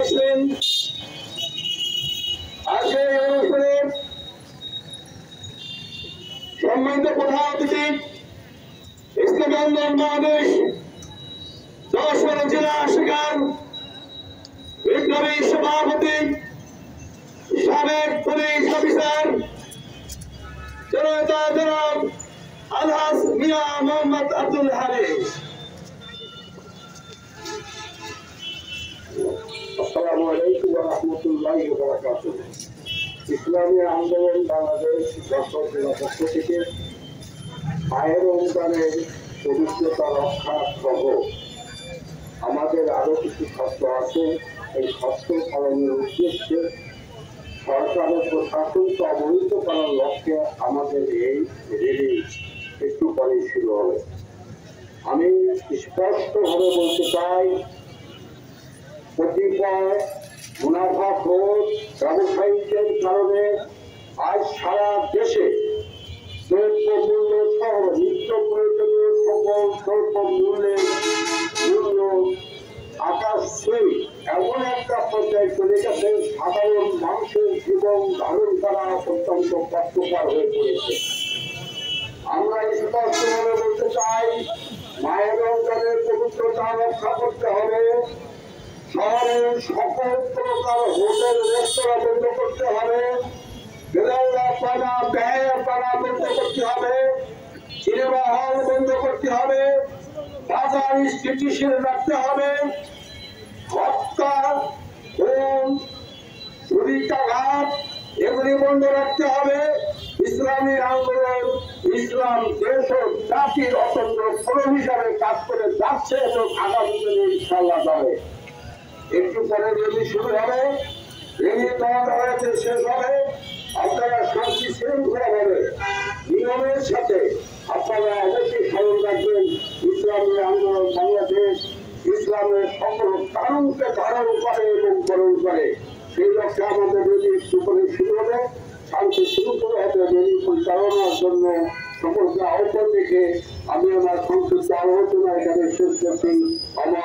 আসলেন। আজকে এই অনুষ্ঠানে সম্মানিত প্রধান অতিথি ইসলামী আন্দোলন বাংলাদেশ 10 জেলা শাখার বিপ্লবী সভাপতি সাবেক পুলিশ অফিসার জনতা জনাব আলহাজ মিয়া মোহাম্মদ আব্দুল হারিস। আসসালামু আলাইকুম ওয়া রাহমাতুল্লাহি ওয়া বারাকাতুহু। ইসলামী আন্দোলন বাংলাদেশ 10 জেলা পক্ষ থেকে মায়ের রমজানের পবিত্রতা রক্ষা সহ আমাদের আরো কিছু শর্ত আছে। এই শর্ত পালনের উদ্দেশ্যে সরকারের প্রশাসনকে অবহিত করার লক্ষ্যে আমাদের এই র্যালি একটু পরে শুরু হবে। আমি স্পষ্টভাবে বলতে চাই, কতিপয় মুনাফাখোর ব্যবসায়ীদের কারণে আজ সারা দেশে দ্রব্যমূল্য সহ নিত্য প্রয়োজনীয় সকল দ্রব্য মূল্যের মূল্য আকাশ ছুঁই এমন একটা পর্যায়ে চলে গেছে, সাধারণ মানুষের জীবন ধারণ করা অত্যন্ত কষ্টকর হয়ে পড়েছে। আমরা স্পষ্টভাবে বলতে চাই, মায়ের রমজানের পবিত্রতা রক্ষা করতে হবে। শহরের সকল প্রকার হোটেল রেস্তোরাঁ বন্ধ করতে হবে, বেলাওয়াপানা ব্যয়পানা বন্ধ করতে হবে, সিনেমা হল বন্ধ করতে হবে, বাজার স্থিতিশীল রাখতে হবে, হত্যা, খুন, চুরিচাঘাত এগুলি বন্ধ রাখতে হবে। ইসলামী আন্দোলন ইসলাম দেশ ও জাতির অতন্ত্র ফলন হিসাবে কাজ করে যাচ্ছে এবং আগামী দিনে ইনশাআল্লাহ যাবে। একটু পরে র্যালি শুরু হবে, র্যালি হয়েছে শেষ হবে। আপনারা শান্তি শৃঙ্খলা হবে নিয়মের সাথে আপনারা অবশ্যই স্মরণ রাখবেন, ইসলামী আন্দোলন বাংলাদেশ ইসলামের সকল কারণকে ধারণ করে এবং বরণ করে। সেই লক্ষ্যে আমাদের র্যালি একটু করে শুরু হবে, শান্তি শৃঙ্খলা হবে। র্যালি পরিচালনার জন্য সকলকে আহ্বান রেখে আমি আমার সংক্ষিপ্ত আলোচনা এখানে শেষ করছি। আমার